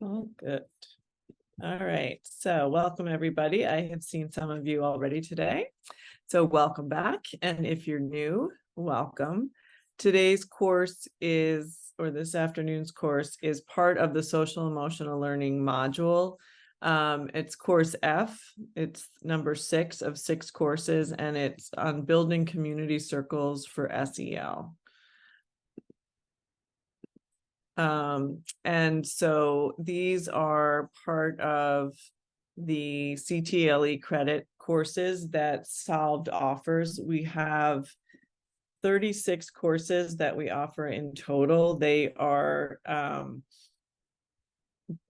Oh, good. All right. So welcome, everybody. I have seen some of you already today. So welcome back. And if you're new, welcome. Today's course is, or this afternoon's course is part of the social emotional learning module. It's course F. It's number 6 of 6 courses, and it's on building community circles for SEL. And so these are part of the CTLE credit courses that Solved offers. We have 36 courses that we offer in total. They are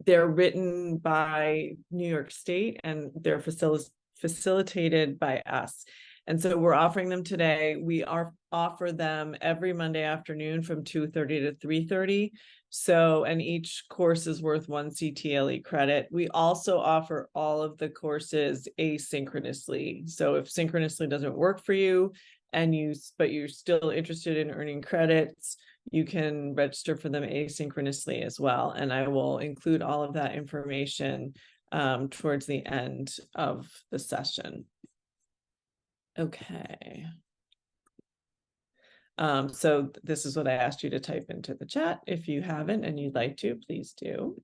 they're written by New York State, and they're facilitated by us. And so we're offering them today. We offer them every Monday afternoon from 2:30 to 3:30. So, and each course is worth 1 CTLE credit. We also offer all of the courses asynchronously. So if synchronously doesn't work for you, but you're still interested in earning credits, you can register for them asynchronously as well. And I will include all of that information towards the end of the session. Okay. So this is what I asked you to type into the chat. If you haven't and you'd like to, please do.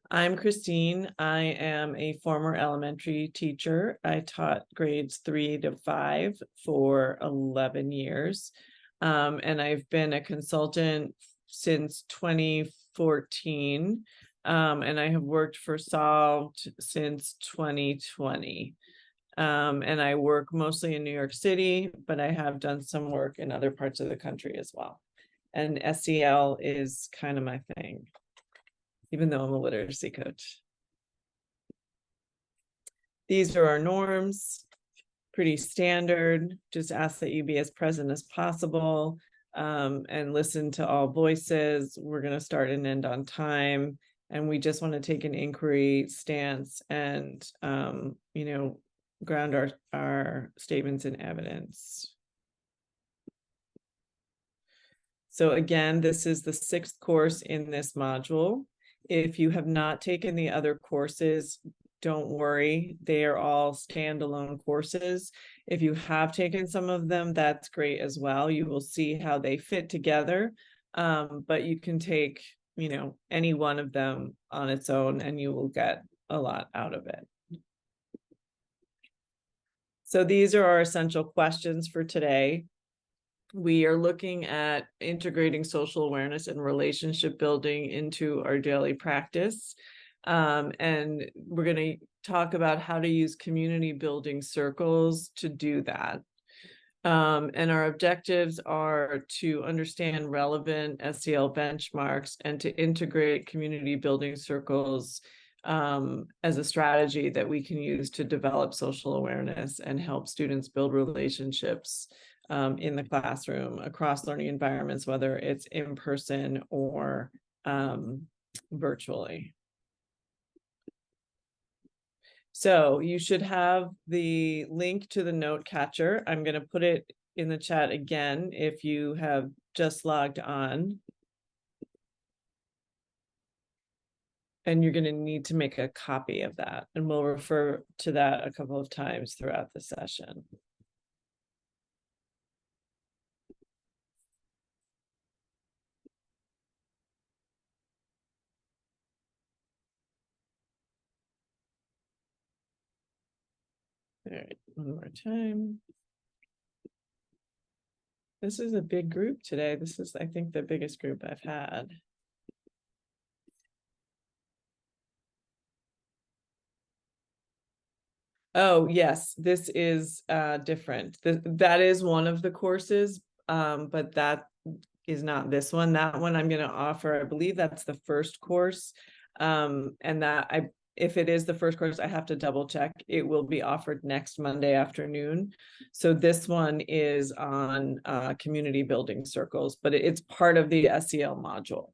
I'm Christine. I am a former elementary teacher. I taught grades 3 to 5 for 11 years. And I've been a consultant since 2014. And I have worked for Solved since 2020. And I work mostly in New York City, but I have done some work in other parts of the country as well. And SEL is kind of my thing, even though I'm a literacy coach. These are our norms, pretty standard. Just ask that you be as present as possible and listen to all voices. We're going to start and end on time. And we just want to take an inquiry stance and, ground our statements in evidence. So again, this is the 6th course in this module. If you have not taken the other courses, don't worry, they are all standalone courses. If you have taken some of them, that's great as well. You will see how they fit together, but you can take, any one of them on its own and you will get a lot out of it. So these are our essential questions for today. We are looking at integrating social awareness and relationship building into our daily practice. And we're going to talk about how to use community building circles to do that. And our objectives are to understand relevant SEL benchmarks and to integrate community building circles as a strategy that we can use to develop social awareness and help students build relationships in the classroom across learning environments, whether it's in person or virtually. So you should have the link to the note catcher. I'm going to put it in the chat again if you have just logged on. And you're going to need to make a copy of that. And we'll refer to that a couple of times throughout the session. All right, one more time. This is a big group today. This is, I think, the biggest group I've had. Oh, yes, this is different. That is one of the courses, but that is not this one. That one I'm going to offer, I believe that's the first course. And that if it is the first course, I have to double check. It will be offered next Monday afternoon. So this one is on community building circles, but it's part of the SEL module.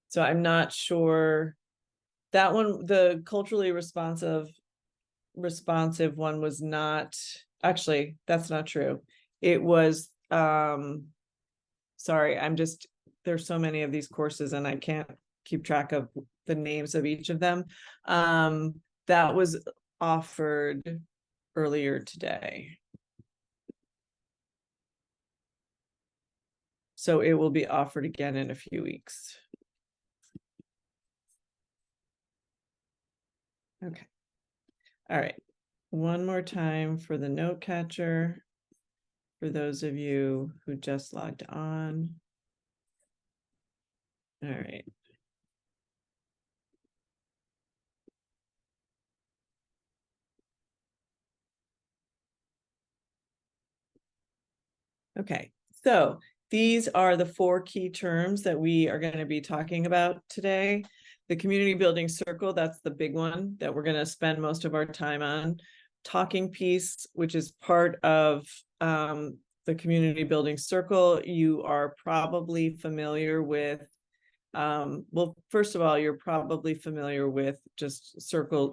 So I'm not sure. That one, the culturally responsive one was not, actually, that's not true. It was, sorry, there's so many of these courses and I can't keep track of the names of each of them. That was offered earlier today. So it will be offered again in a few weeks. Okay. All right. One more time for the note catcher. For those of you who just logged on. All right. Okay, so these are the 4 key terms that we are going to be talking about today. The community building circle, that's the big one that we're going to spend most of our time on. Talking piece, which is part of the community building circle. You are probably familiar with, well, first of all, you're probably familiar with just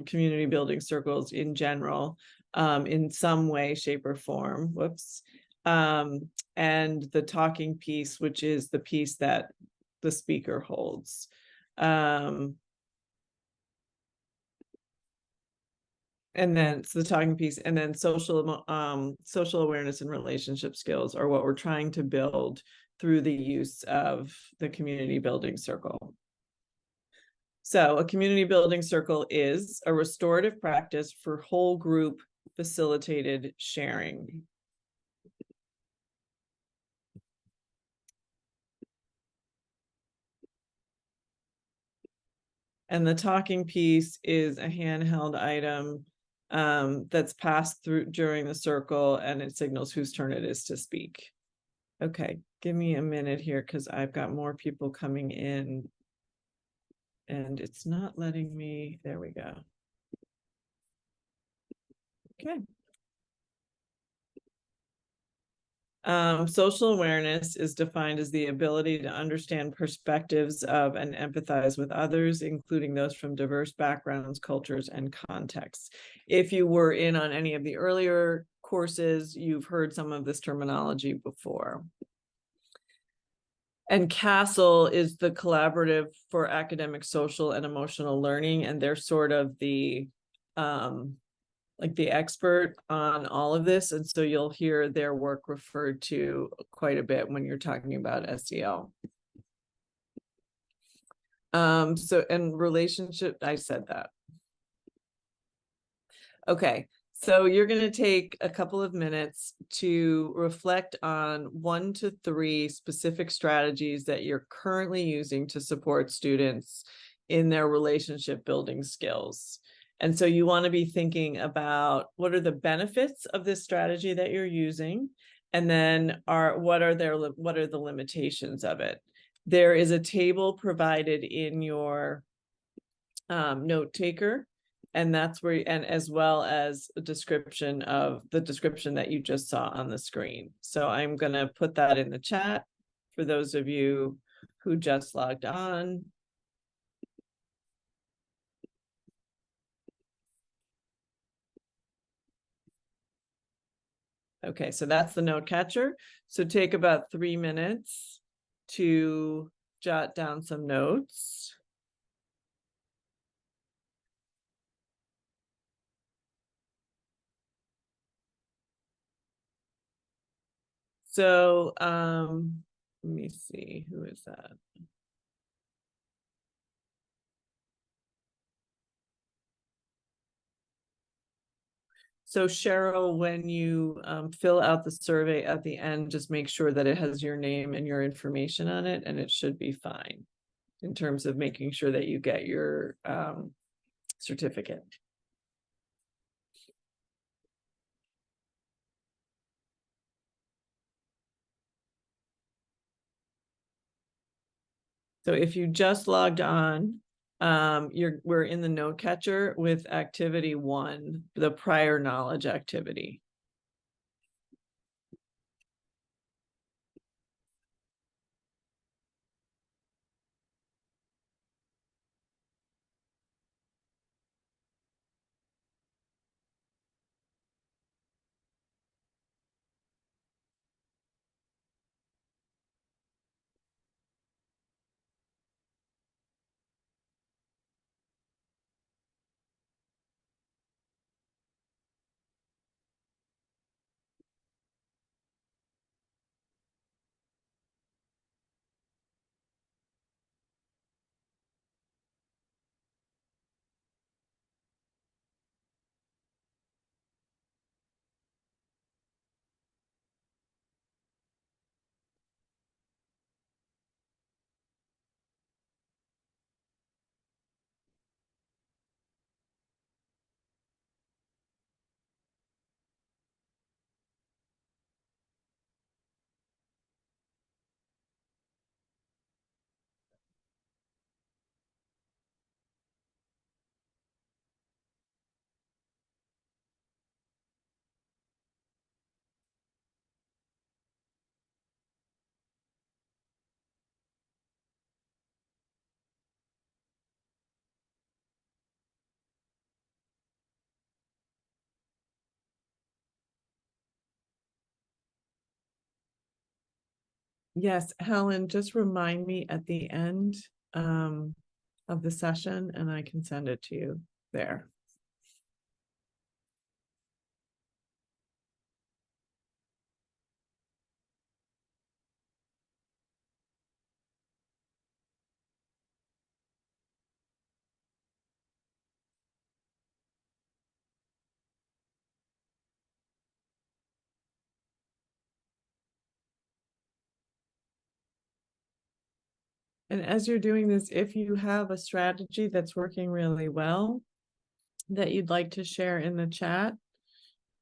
community building circles in general, in some way, shape, or form. Whoops. And the talking piece, which is the piece that the speaker holds. And then it's the talking piece, and then social awareness and relationship skills are what we're trying to build through the use of the community building circle. So a community building circle is a restorative practice for whole group facilitated sharing. And the talking piece is a handheld item that's passed through during the circle, and it signals whose turn it is to speak. Okay, give me a minute here because I've got more people coming in and it's not letting me. There we go. Okay. Social awareness is defined as the ability to understand perspectives of and empathize with others, including those from diverse backgrounds, cultures, and contexts. If you were in on any of the earlier courses, you've heard some of this terminology before. And CASEL is the Collaborative for Academic, Social, and Emotional Learning, and they're sort of the like the expert on all of this. And so you'll hear their work referred to quite a bit when you're talking about SEL. So, and relationship, I said that. Okay, so you're going to take a couple of minutes to reflect on 1 to 3 specific strategies that you're currently using to support students in their relationship building skills. And so you want to be thinking about what are the benefits of this strategy that you're using, and then what are the limitations of it. There is a table provided in your note taker, and that's where, and as well as a description of the description that you just saw on the screen. So I'm going to put that in the chat for those of you who just logged on. Okay, so that's the note catcher. So take about 3 minutes to jot down some notes. So let me see, who is that? So Cheryl, when you fill out the survey at the end, just make sure that it has your name and your information on it, and it should be fine in terms of making sure that you get your certificate. So if you just logged on, we're in the note catcher with activity 1, the prior knowledge activity. Yes, Helen, just remind me at the end of the session and I can send it to you there. And as you're doing this, if you have a strategy that's working really well that you'd like to share in the chat,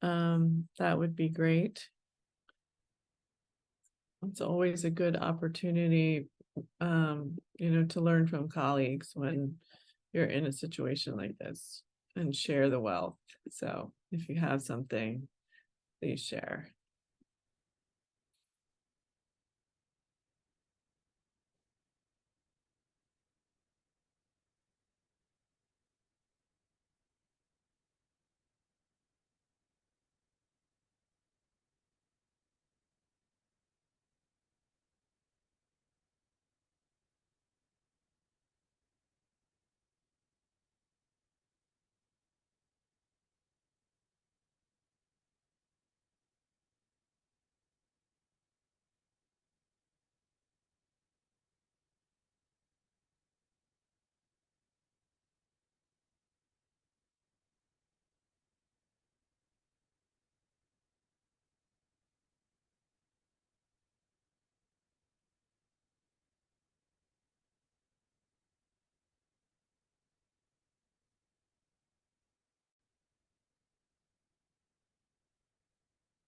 that would be great. It's always a good opportunity, to learn from colleagues when you're in a situation like this and share the wealth. So if you have something, please share.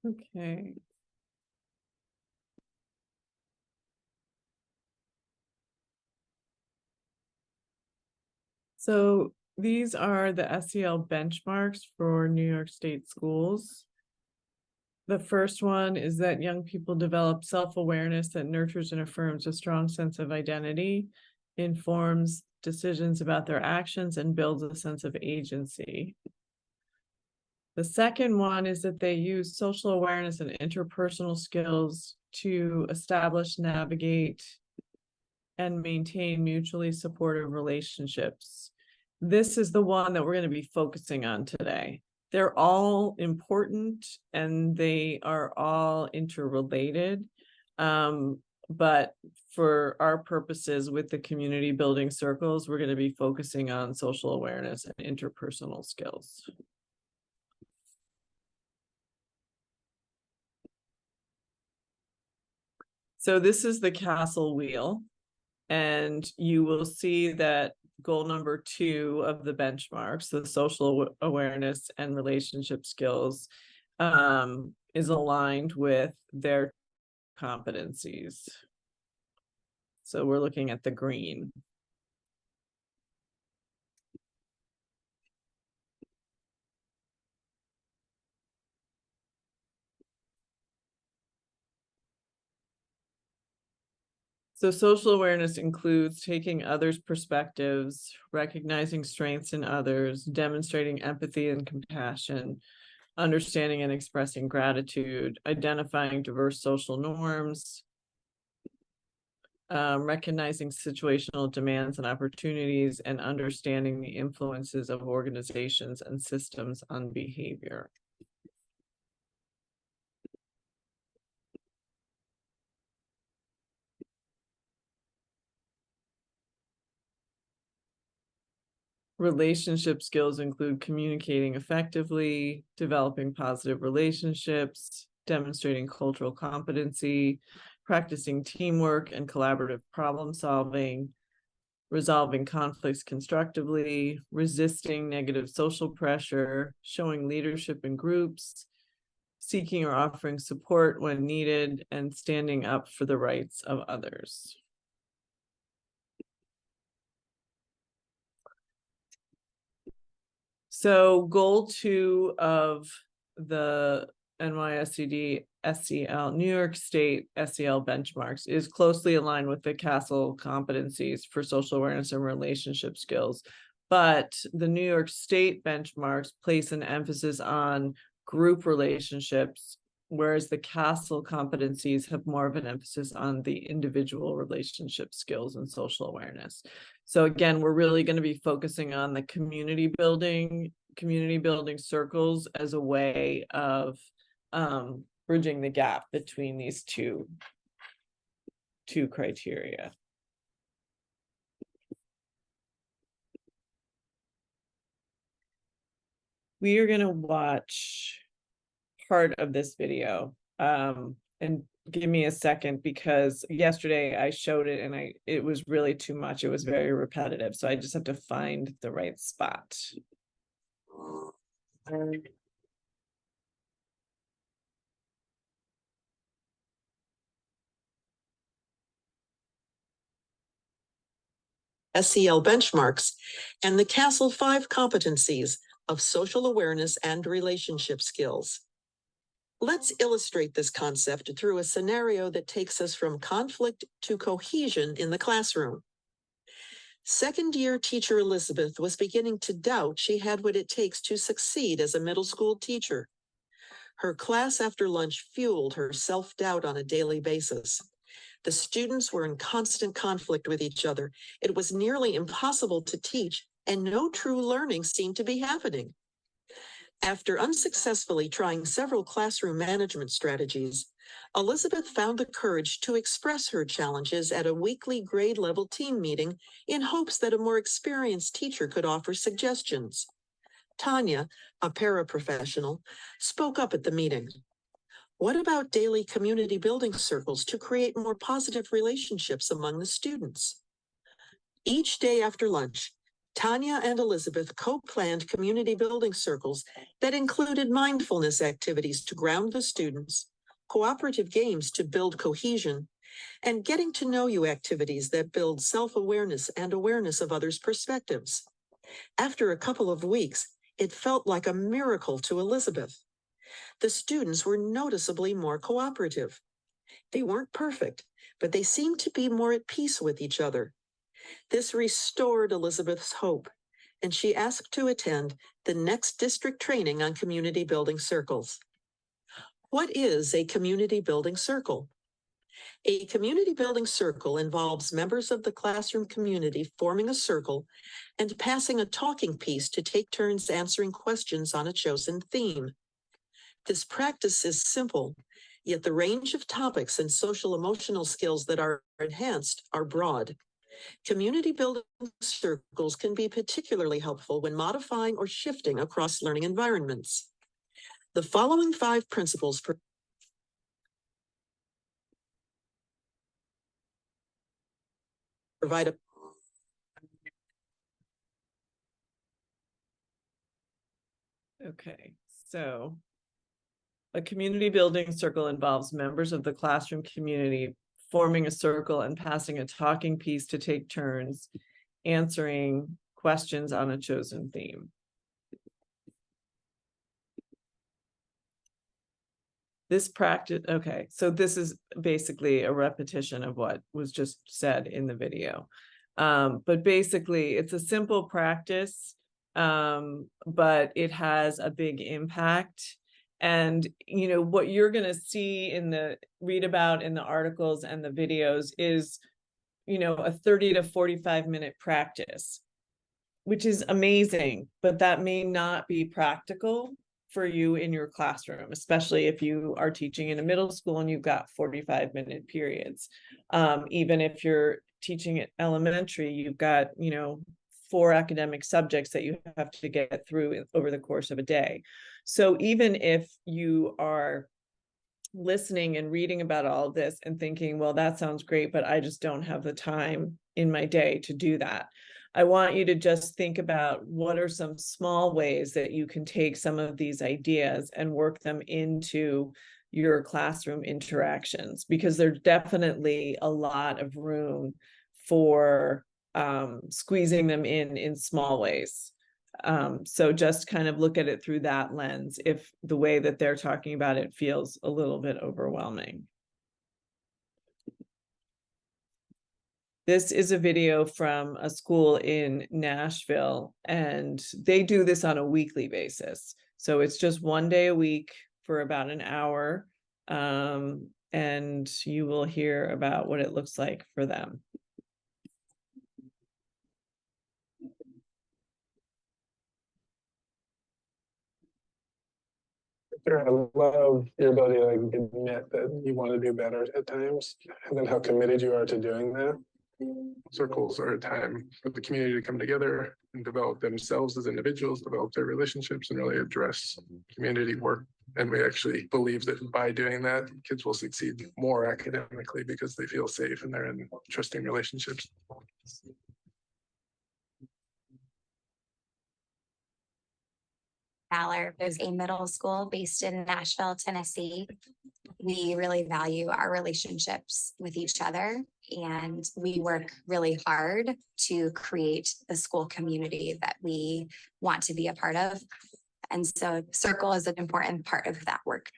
Okay. So these are the SEL benchmarks for New York State schools. The first one is that young people develop self-awareness that nurtures and affirms a strong sense of identity, informs decisions about their actions, and builds a sense of agency. The second one is that they use social awareness and interpersonal skills to establish, navigate, and maintain mutually supportive relationships. This is the one that we're going to be focusing on today. They're all important and they are all interrelated. But for our purposes with the community building circles, we're going to be focusing on social awareness and interpersonal skills. So this is the castle wheel, and you will see that goal number 2 of the benchmarks, the social awareness and relationship skills, is aligned with their competencies. So we're looking at the green. So social awareness includes taking others' perspectives, recognizing strengths in others, demonstrating empathy and compassion, understanding and expressing gratitude, identifying diverse social norms, recognizing situational demands and opportunities, and understanding the influences of organizations and systems on behavior. Relationship skills include communicating effectively, developing positive relationships, demonstrating cultural competency, practicing teamwork and collaborative problem solving, resolving conflicts constructively, resisting negative social pressure, showing leadership in groups, seeking or offering support when needed, and standing up for the rights of others. So goal 2 of the NYSCD SEL, New York State SEL benchmarks, is closely aligned with the CASEL competencies for social awareness and relationship skills. But the New York State benchmarks place an emphasis on group relationships, whereas the CASEL competencies have more of an emphasis on the individual relationship skills and social awareness. So again, we're really going to be focusing on the community building circles as a way of bridging the gap between these two criteria. We are going to watch part of this video, and give me a second, because yesterday I showed it and it was really too much. It was very repetitive, so I just have to find the right spot. SEL benchmarks and the CASEL 5 competencies of social awareness and relationship skills. Let's illustrate this concept through a scenario that takes us from conflict to cohesion in the classroom. Second-year teacher Elizabeth was beginning to doubt she had what it takes to succeed as a middle school teacher. Her class after lunch fueled her self-doubt on a daily basis. The students were in constant conflict with each other. It was nearly impossible to teach, and no true learning seemed to be happening. After unsuccessfully trying several classroom management strategies, Elizabeth found the courage to express her challenges at a weekly grade-level team meeting in hopes that a more experienced teacher could offer suggestions. Tanya, a paraprofessional, spoke up at the meeting. What about daily community building circles to create more positive relationships among the students? Each day after lunch, Tanya and Elizabeth co-planned community building circles that included mindfulness activities to ground the students, cooperative games to build cohesion, and getting to know you activities that build self-awareness and awareness of others' perspectives. After a couple of weeks, it felt like a miracle to Elizabeth. The students were noticeably more cooperative. They weren't perfect, but they seemed to be more at peace with each other. This restored Elizabeth's hope, and she asked to attend the next district training on community building circles. What is a community building circle? A community building circle involves members of the classroom community forming a circle and passing a talking piece to take turns answering questions on a chosen theme. This practice is simple, yet the range of topics and social emotional skills that are enhanced are broad. Community building circles can be particularly helpful when modifying or shifting across learning environments. The following 5 principles provide a Okay, so a community building circle involves members of the classroom community forming a circle and passing a talking piece to take turns answering questions on a chosen theme. This practice, okay, so this is basically a repetition of what was just said in the video. But basically, it's a simple practice, but it has a big impact. And, you know, what you're going to see read about in the articles and the videos is, you know, a 30 to 45 minute practice, which is amazing, but that may not be practical for you in your classroom, especially if you are teaching in a middle school and you've got 45-minute periods. Even if you're teaching at elementary, you've got, you know, 4 academic subjects that you have to get through over the course of a day. So even if you are listening and reading about all of this and thinking, well, that sounds great, but I just don't have the time in my day to do that, I want you to just think about what are some small ways that you can take some of these ideas and work them into your classroom interactions, because there's definitely a lot of room for squeezing them in small ways. So just kind of look at it through that lens if the way that they're talking about it feels a little bit overwhelming. This is a video from a school in Nashville, and they do this on a weekly basis. So it's just 1 day a week for about an hour. And you will hear about what it looks like for them. Sure, I love your ability to like admit that you want to do better at times, and then how committed you are to doing that. Circles are a time for the community to come together and develop themselves as individuals, develop their relationships, and really address community work. And we actually believe that by doing that, kids will succeed more academically because they feel safe and they're in trusting relationships. Valor is a middle school based in Nashville, Tennessee. We really value our relationships with each other, and we work really hard to create the school community that we want to be a part of. And so Circle is an important part of that work.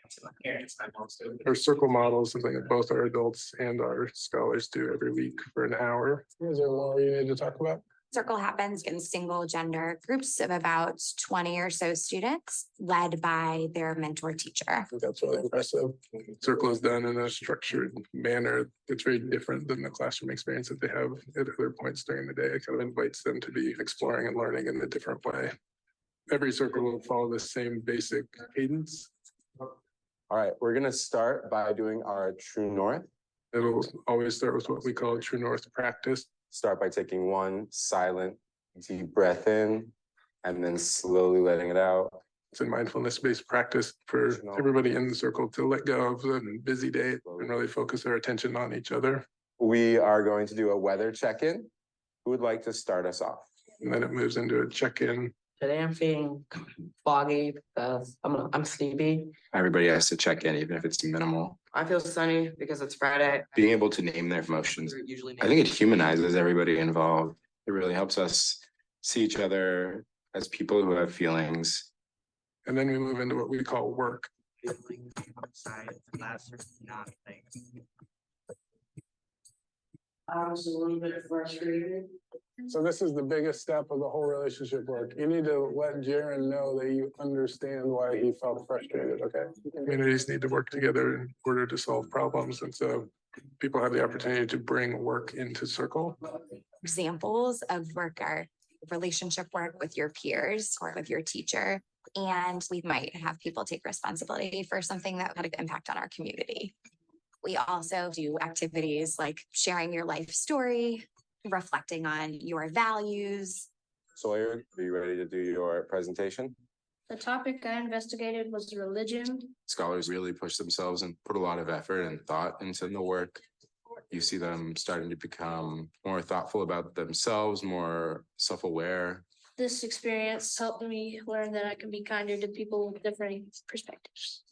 Our circle model is something that both our adults and our scholars do every week for an hour. Is there more you need to talk about? Circle happens in single gender groups of about 20 or so students led by their mentor teacher. I think that's really impressive. Circle is done in a structured manner that's very different than the classroom experience that they have at other points during the day. It kind of invites them to be exploring and learning in a different way. Every circle will follow the same basic cadence. All right, we're gonna start by doing our True North. It'll always start with what we call True North practice. Start by taking one silent, deep breath in, and then slowly letting it out. It's a mindfulness-based practice for everybody in the circle to let go of the busy day and really focus their attention on each other. We are going to do a weather check-in. Who would like to start us off? And then it moves into a check-in. Today I'm feeling foggy because I'm sleepy. Everybody has to check in, even if it's minimal. I feel sunny because it's Friday. Being able to name their emotions, Usually I think it humanizes everybody involved. It really helps us see each other as people who have feelings. And then we move into what we call work. feeling outside the classroom, not things. I was a little bit frustrated. So this is the biggest step of the whole relationship work. You need to let Jaron know that you understand why he felt frustrated, okay? Communities need to work together in order to solve problems. And so people have the opportunity to bring work into Circle. Examples of work are relationship work with your peers or with your teacher. And we might have people take responsibility for something that had an impact on our community. We also do activities like sharing your life story, reflecting on your values. Sawyer, are you ready to do your presentation? The topic I investigated was religion. Scholars really push themselves and put a lot of effort and thought into the work. You see them starting to become more thoughtful about themselves, more self-aware. This experience helped me learn that I can be kinder to people with different perspectives.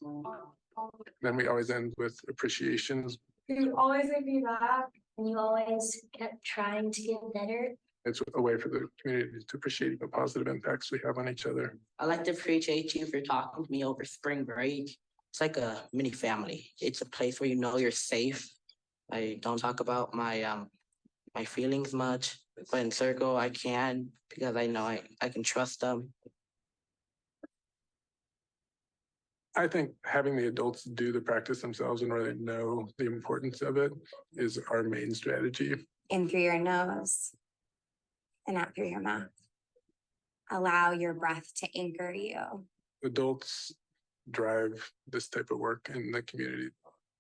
Then we always end with appreciations. You always make me laugh, and you always kept trying to get better. It's a way for the community to appreciate the positive impacts we have on each other. I like to appreciate you for talking to me over spring break. It's like a mini family. It's a place where you know you're safe. I don't talk about my feelings much, but in Circle I can because I know I can trust them. I think having the adults do the practice themselves and really know the importance of it is our main strategy. In through your nose and out through your mouth. Allow your breath to anchor you. Adults drive this type of work in the community.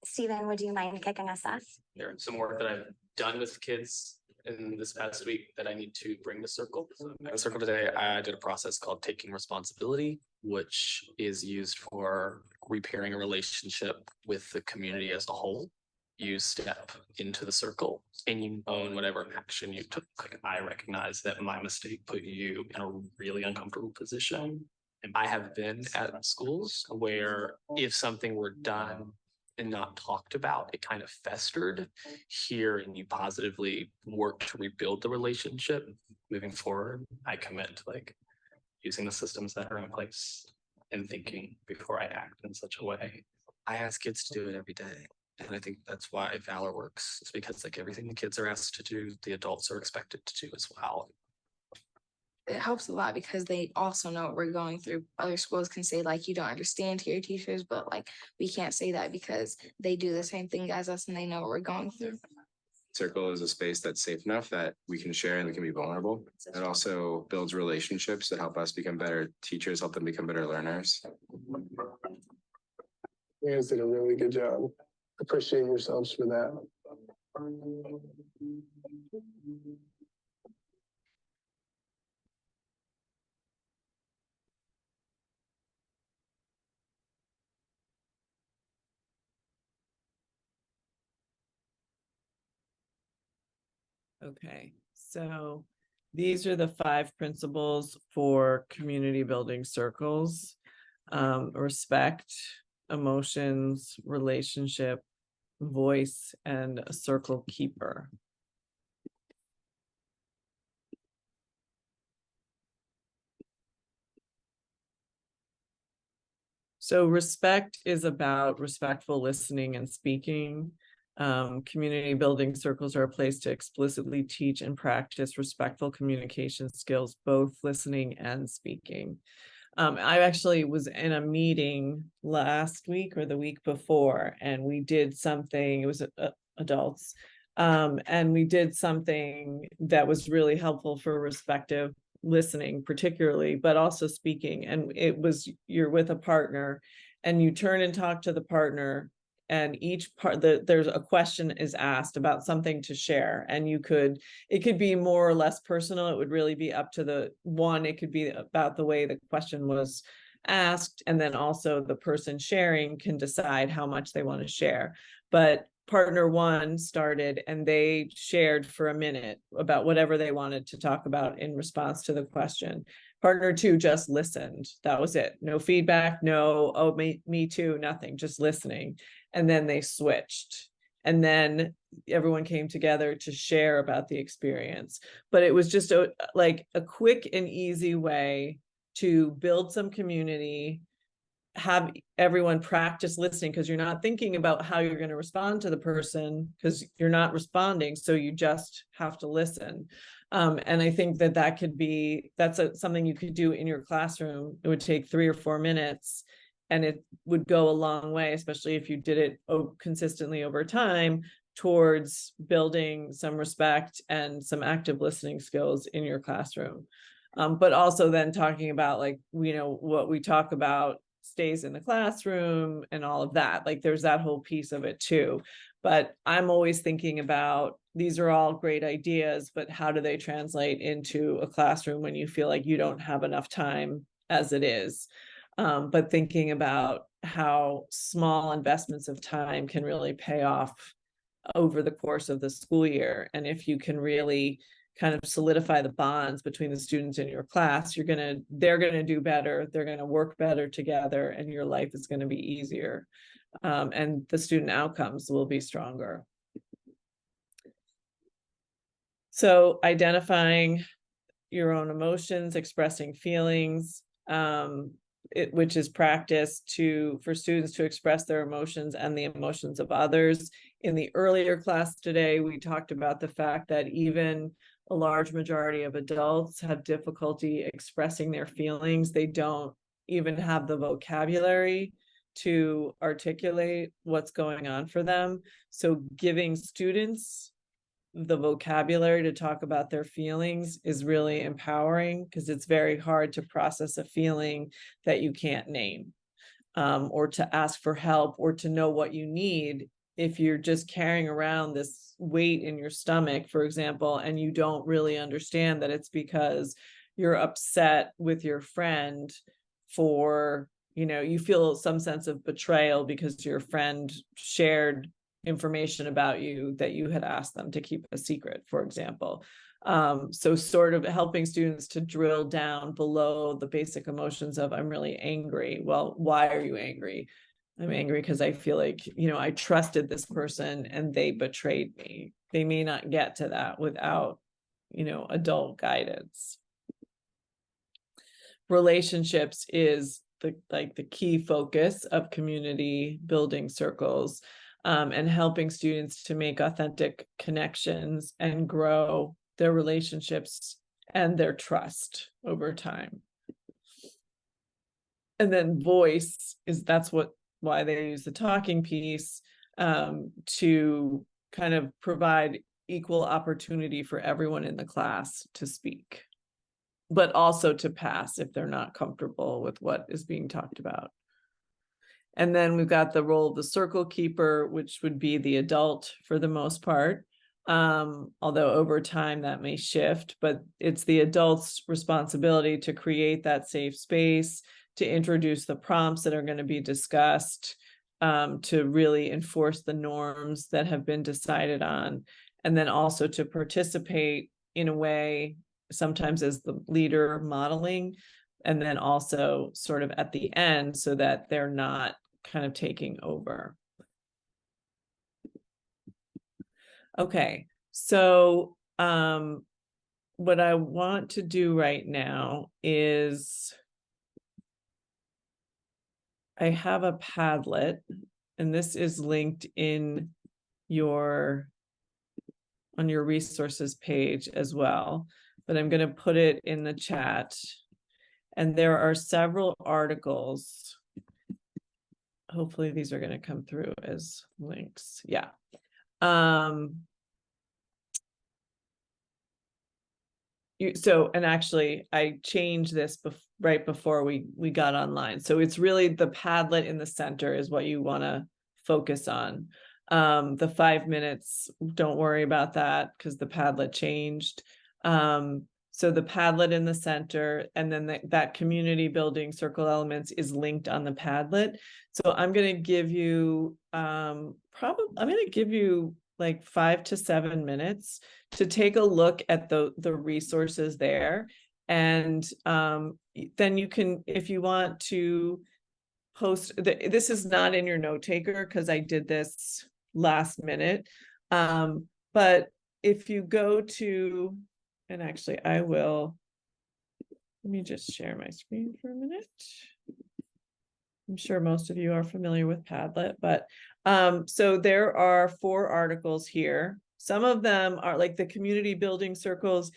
Stephen, would you mind kicking us off? There's some work that I've done with kids in this past week that I need to bring to Circle. At Circle today, I did a process called taking responsibility, which is used for repairing a relationship with the community as a whole. You step into the circle and you own whatever action you took. Like, I recognize that my mistake put you in a really uncomfortable position. And I have been at schools where if something were done and not talked about, it kind of festered here, and you positively work to rebuild the relationship moving forward. I commit to like using the systems that are in place and thinking before I act in such a way. I ask kids to do it every day. And I think that's why Valor works. It's because like everything the kids are asked to do, the adults are expected to do as well. it helps a lot because they also know what we're going through. Other schools can say like, you don't understand to your teachers, but like we can't say that because they do the same thing as us and they know what we're going through. Circle is a space that's safe enough that we can share and we can be vulnerable. It also builds relationships that help us become better teachers, help them become better learners. You guys did a really good job. Appreciate yourselves for that. Okay, so these are the 5 principles for community building circles. Respect, emotions, relationship, voice, and a circle keeper. So respect is about respectful listening and speaking. Community building circles are a place to explicitly teach and practice respectful communication skills, both listening and speaking. I actually was in a meeting last week or the week before, and we did something, it was adults, and we did something that was really helpful for respective listening particularly, but also speaking. And it was, you're with a partner and you turn and talk to the partner, and each part there's a question is asked about something to share, and it could be more or less personal. It would really be up to the one. It could be about the way the question was asked, and then also the person sharing can decide how much they want to share. But partner 1 started and they shared for a minute about whatever they wanted to talk about in response to the question. Partner 2 just listened. That was it. No feedback, no, oh, me too, nothing, just listening. And then they switched. And then everyone came together to share about the experience. But it was just like a quick and easy way to build some community, have everyone practice listening, because you're not thinking about how you're going to respond to the person because you're not responding. So you just have to listen. And I think that could be, something you could do in your classroom. It would take 3 or 4 minutes and it would go a long way, especially if you did it consistently over time, towards building some respect and some active listening skills in your classroom. But also then talking about, like, what we talk about stays in the classroom and all of that. Like, there's that whole piece of it too. But I'm always thinking about, these are all great ideas, but how do they translate into a classroom when you feel like you don't have enough time as it is? But thinking about how small investments of time can really pay off over the course of the school year. And if you can really kind of solidify the bonds between the students in your class, they're going to do better, they're going to work better together, and your life is going to be easier. And the student outcomes will be stronger. So identifying your own emotions, expressing feelings, which is practice for students to express their emotions and the emotions of others. In the earlier class today, we talked about the fact that even a large majority of adults have difficulty expressing their feelings. They don't even have the vocabulary to articulate what's going on for them. So giving students the vocabulary to talk about their feelings is really empowering, because it's very hard to process a feeling that you can't name, or to ask for help, or to know what you need. If you're just carrying around this weight in your stomach, for example, and you don't really understand that it's because you're upset with your friend for, you feel some sense of betrayal because your friend shared information about you that you had asked them to keep a secret, for example. So sort of helping students to drill down below the basic emotions of, I'm really angry. Well, why are you angry? I'm angry because I feel like, I trusted this person and they betrayed me. They may not get to that without, adult guidance. Relationships is the key focus of community building circles, and helping students to make authentic connections and grow their relationships and their trust over time. And then voice that's why they use the talking piece, to kind of provide equal opportunity for everyone in the class to speak, but also to pass if they're not comfortable with what is being talked about. And then we've got the role of the circle keeper, which would be the adult for the most part. Although over time that may shift, but it's the adult's responsibility to create that safe space, to introduce the prompts that are going to be discussed, to really enforce the norms that have been decided on, and then also to participate in a way, sometimes as the leader modeling, and then also sort of at the end so that they're not kind of taking over. Okay, so what I want to do right now is I have a Padlet, and this is linked in on your resources page as well, but I'm going to put it in the chat. And there are several articles. Hopefully these are going to come through as links. Yeah. And actually I changed this right before we got online. So it's really the Padlet in the center is what you want to focus on. The 5 minutes, don't worry about that because the Padlet changed. So the Padlet in the center, and then that community building circle elements is linked on the Padlet. So I'm going to give you I'm going to give you like 5 to 7 minutes to take a look at the resources there. And then you can, if you want to post, this is not in your note taker because I did this last minute. But if you go to, and actually let me just share my screen for a minute. I'm sure most of you are familiar with Padlet, but so there are 4 articles here. Some of them are like the community building circles.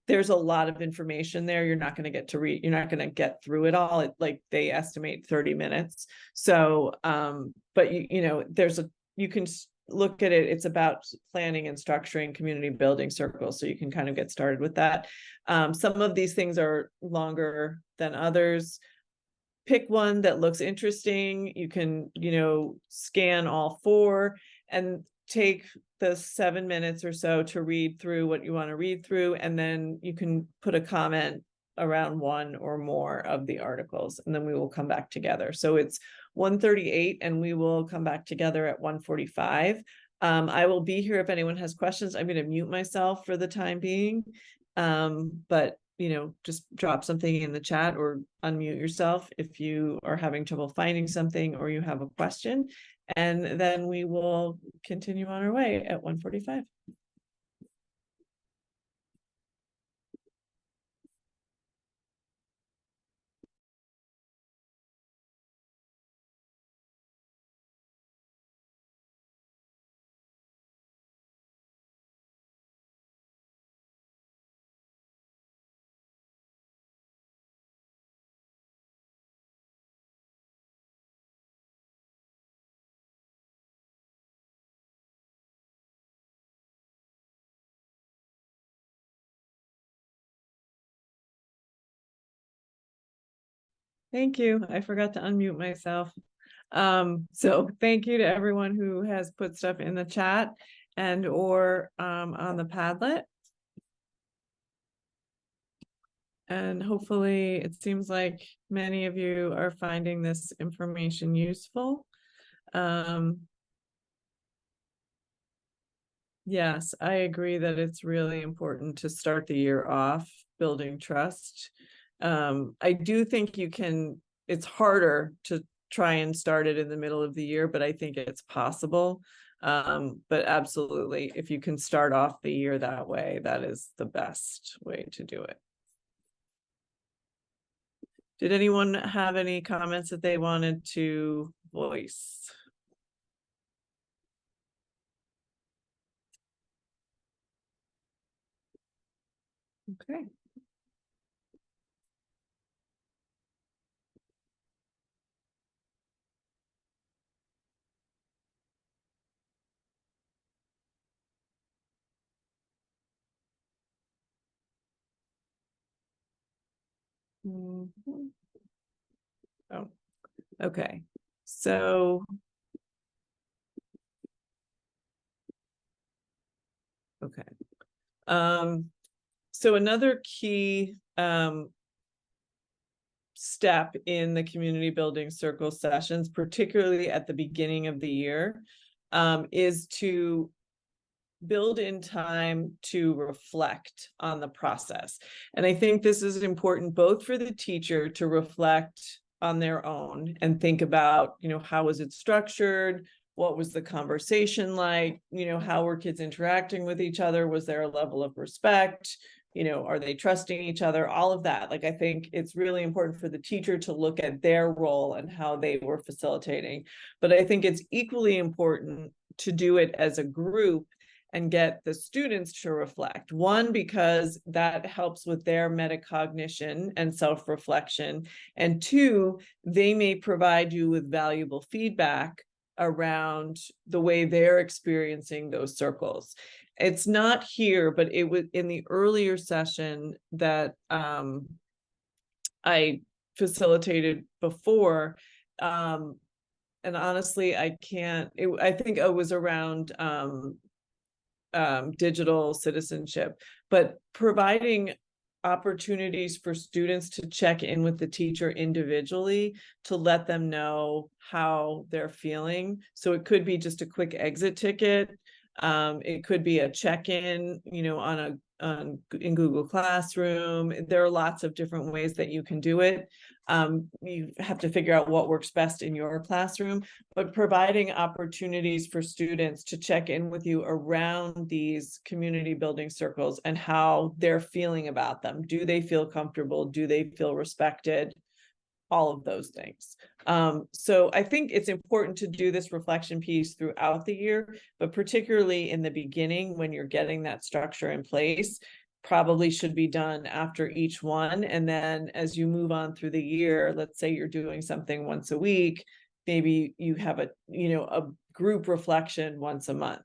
There's a lot of information there. You're not going to get to read. You're not going to get through it all. Like they estimate 30 minutes. So, but you can look at it. It's about planning and structuring community building circles. So you can kind of get started with that. Some of these things are longer than others. Pick one that looks interesting. You can, scan all 4 and take the 7 minutes or so to read through what you want to read through. And then you can put a comment around one or more of the articles, and then we will come back together. So it's 1:38 and we will come back together at 1:45. I will be here if anyone has questions. I'm going to mute myself for the time being. But just drop something in the chat or unmute yourself if you are having trouble finding something or you have a question. And then we will continue on our way at 1:45. Thank you. I forgot to unmute myself. So thank you to everyone who has put stuff in the chat and or on the Padlet. And hopefully it seems like many of you are finding this information useful. Yes, I agree that it's really important to start the year off building trust. I do think it's harder to try and start it in the middle of the year, but I think it's possible. But absolutely, if you can start off the year that way, that is the best way to do it. Did anyone have any comments that they wanted to voice? Okay. Mhm. Oh, okay. So, okay. So another key step in the community building circle sessions, particularly at the beginning of the year, is to build in time to reflect on the process. And I think this is important both for the teacher to reflect on their own and think about, how was it structured? What was the conversation like? How were kids interacting with each other? Was there a level of respect? Are they trusting each other? All of that. Like, I think it's really important for the teacher to look at their role and how they were facilitating. But I think it's equally important to do it as a group and get the students to reflect. One, because that helps with their metacognition and self-reflection. And two, they may provide you with valuable feedback around the way they're experiencing those circles. It's not here, but it was in the earlier session that I facilitated before. And honestly, I think it was around digital citizenship, but providing opportunities for students to check in with the teacher individually to let them know how they're feeling. So it could be just a quick exit ticket. It could be a check-in, in Google Classroom. There are lots of different ways that you can do it. You have to figure out what works best in your classroom, but providing opportunities for students to check in with you around these community building circles and how they're feeling about them. Do they feel comfortable? Do they feel respected? All of those things. So I think it's important to do this reflection piece throughout the year, but particularly in the beginning when you're getting that structure in place, probably should be done after each one. And then as you move on through the year, let's say you're doing something once a week, maybe you have a group reflection once a month.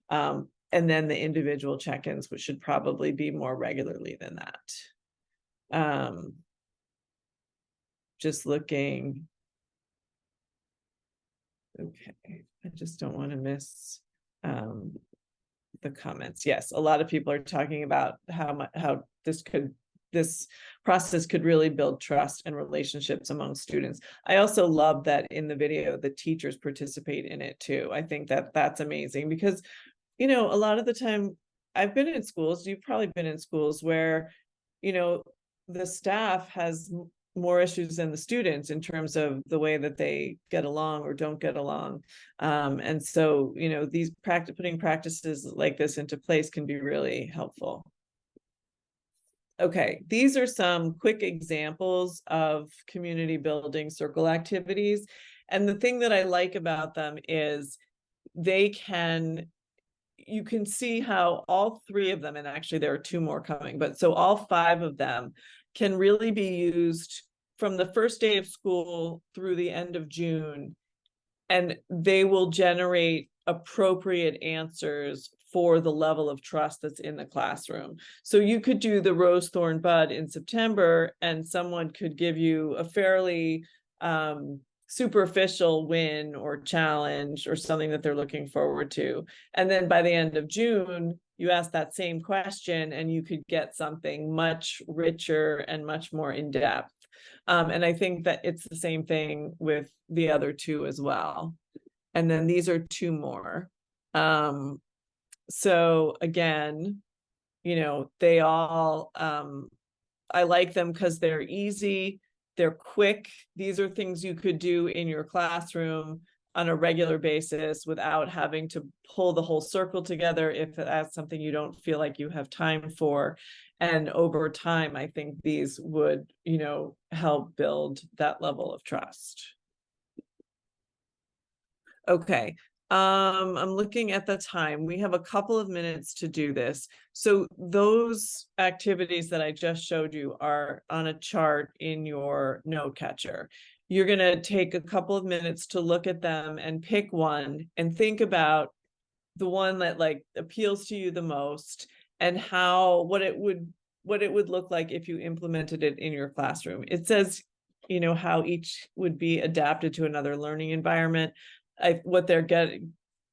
And then the individual check-ins, which should probably be more regularly than that. Just looking. Okay, I just don't want to miss the comments. Yes, a lot of people are talking about how this process could really build trust and relationships among students. I also love that in the video the teachers participate in it too. I think that that's amazing because a lot of the time I've been in schools, you've probably been in schools where the staff has more issues than the students in terms of the way that they get along or don't get along. And so, these putting practices like this into place can be really helpful. Okay, these are some quick examples of community building circle activities. And the thing that I like about them is you can see how all three of them, and actually there are two more coming, but so all five of them can really be used from the first day of school through the end of June, and they will generate appropriate answers for the level of trust that's in the classroom. So you could do the rose, thorn, bud in September, and someone could give you a fairly superficial win or challenge or something that they're looking forward to. And then by the end of June, you ask that same question and you could get something much richer and much more in depth. And I think that it's the same thing with the other two as well. And then these are two more. So again, they all, I like them because they're easy, they're quick. These are things you could do in your classroom on a regular basis without having to pull the whole circle together if that's something you don't feel like you have time for. And over time, I think these would, help build that level of trust. Okay. I'm looking at the time. We have a couple of minutes to do this. So those activities that I just showed you are on a chart in your note catcher. You're going to take a couple of minutes to look at them and pick one and think about the one that appeals to you the most and what it would what it would look like if you implemented it in your classroom. It says, how each would be adapted to another learning environment. What they're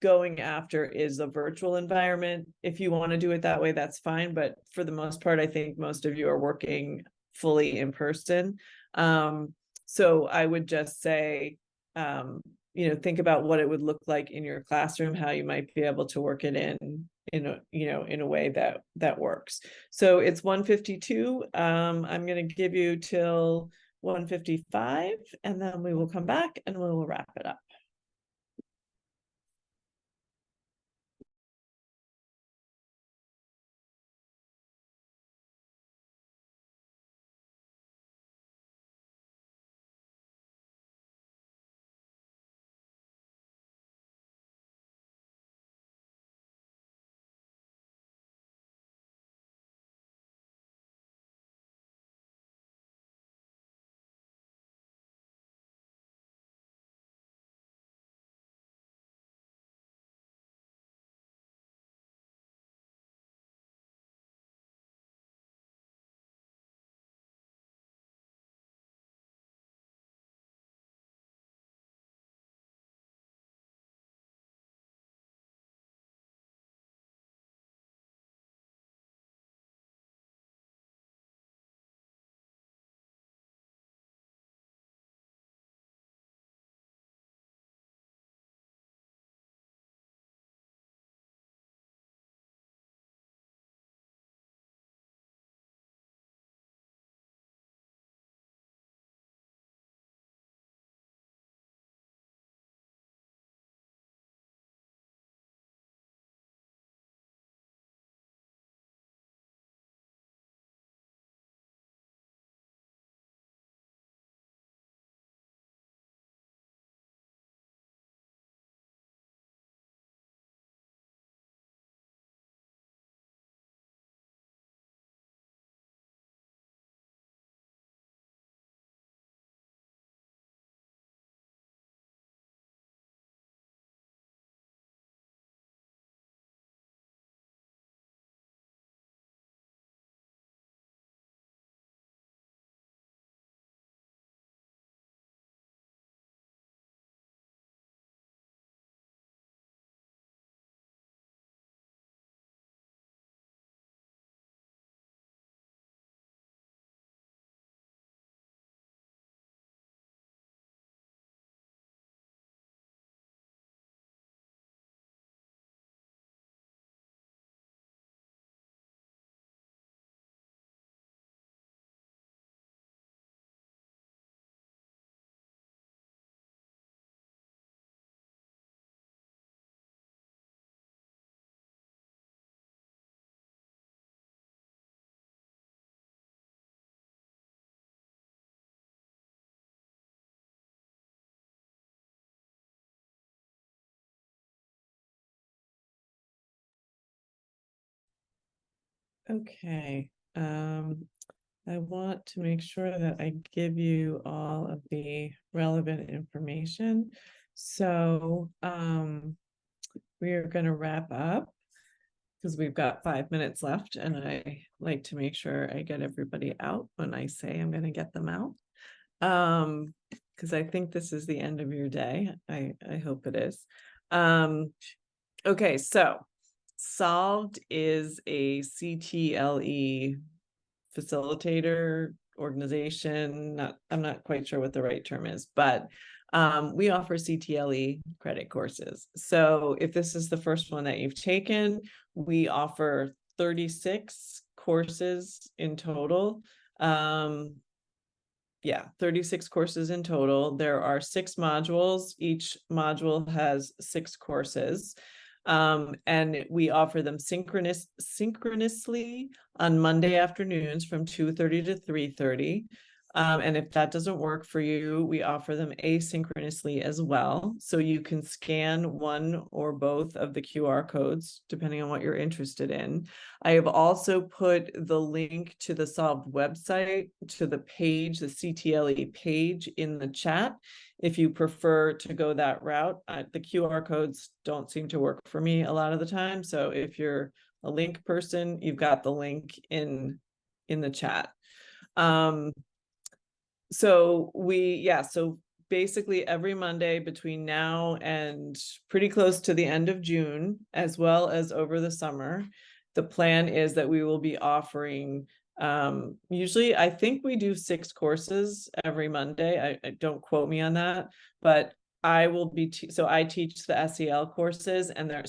going after is a virtual environment. If you want to do it that way, that's fine. But for the most part, I think most of you are working fully in person. So I would just say, think about what it would look like in your classroom, how you might be able to work it in a way that works. So it's 1:52. I'm going to give you till 1:55, and then we will come back and we will wrap it up. Okay. I want to make sure that I give you all of the relevant information. So we are going to wrap up because we've got 5 minutes left, and I like to make sure I get everybody out when I say I'm going to get them out. Because I think this is the end of your day. I hope it is. Okay, so Solved is a CTLE facilitator organization. I'm not quite sure what the right term is, but we offer CTLE credit courses. So if this is the first one that you've taken, we offer 36 courses in total. 36 courses in total. There are 6 modules. Each module has 6 courses. And we offer them synchronously on Monday afternoons from 2:30 to 3:30. And if that doesn't work for you, we offer them asynchronously as well. So you can scan one or both of the QR codes, depending on what you're interested in. I have also put the link to the Solved website, to the page, the CTLE page in the chat. If you prefer to go that route, the QR codes don't seem to work for me a lot of the time. So if you're a link person, you've got the link in in the chat. So basically every Monday between now and pretty close to the end of June, as well as over the summer, the plan is that we will be offering, usually I think we do 6 courses every Monday. I don't quote me on that, but I will be, so I teach the SEL courses, and there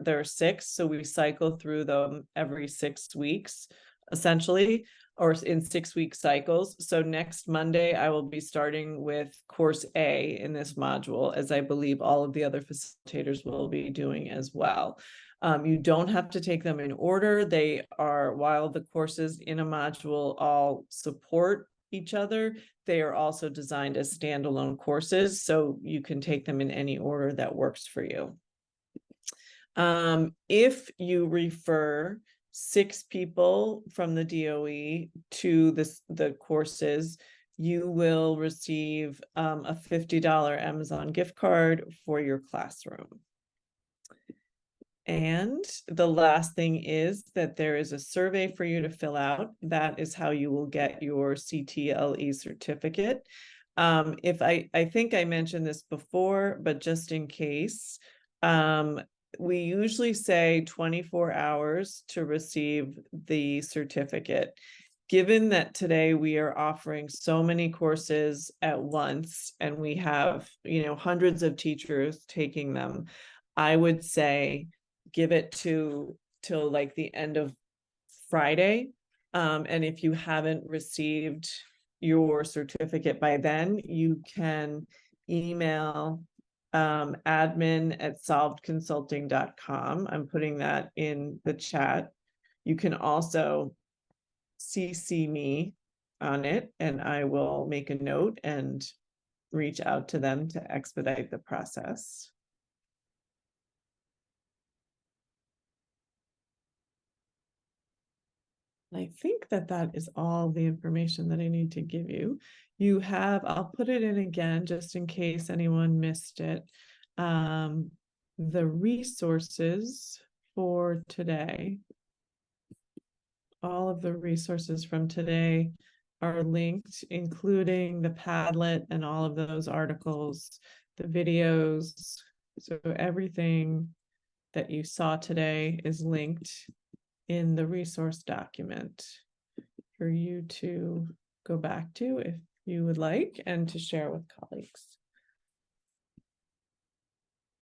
are 6. So we cycle through them every 6 weeks, essentially, or in 6-week cycles. So next Monday, I will be starting with course A in this module, as I believe all of the other facilitators will be doing as well. You don't have to take them in order. They are, while the courses in a module all support each other, they are also designed as standalone courses, so you can take them in any order that works for you. If you refer 6 people from the DOE to the courses, you will receive a $50 Amazon gift card for your classroom. And the last thing is that there is a survey for you to fill out. That is how you will get your CTLE certificate. If I think I mentioned this before, but just in case, we usually say 24 hours to receive the certificate. Given that today we are offering so many courses at once, and we have, hundreds of teachers taking them, I would say give it till like the end of Friday. And if you haven't received your certificate by then, you can email admin@solvedconsulting.com. I'm putting that in the chat. You can also CC me on it, and I will make a note and reach out to them to expedite the process. I think that is all the information that I need to give you. You have, I'll put it in again, just in case anyone missed it. The resources for today, all of the resources from today are linked, including the Padlet and all of those articles, the videos. So everything that you saw today is linked in the resource document for you to go back to if you would like, and to share with colleagues.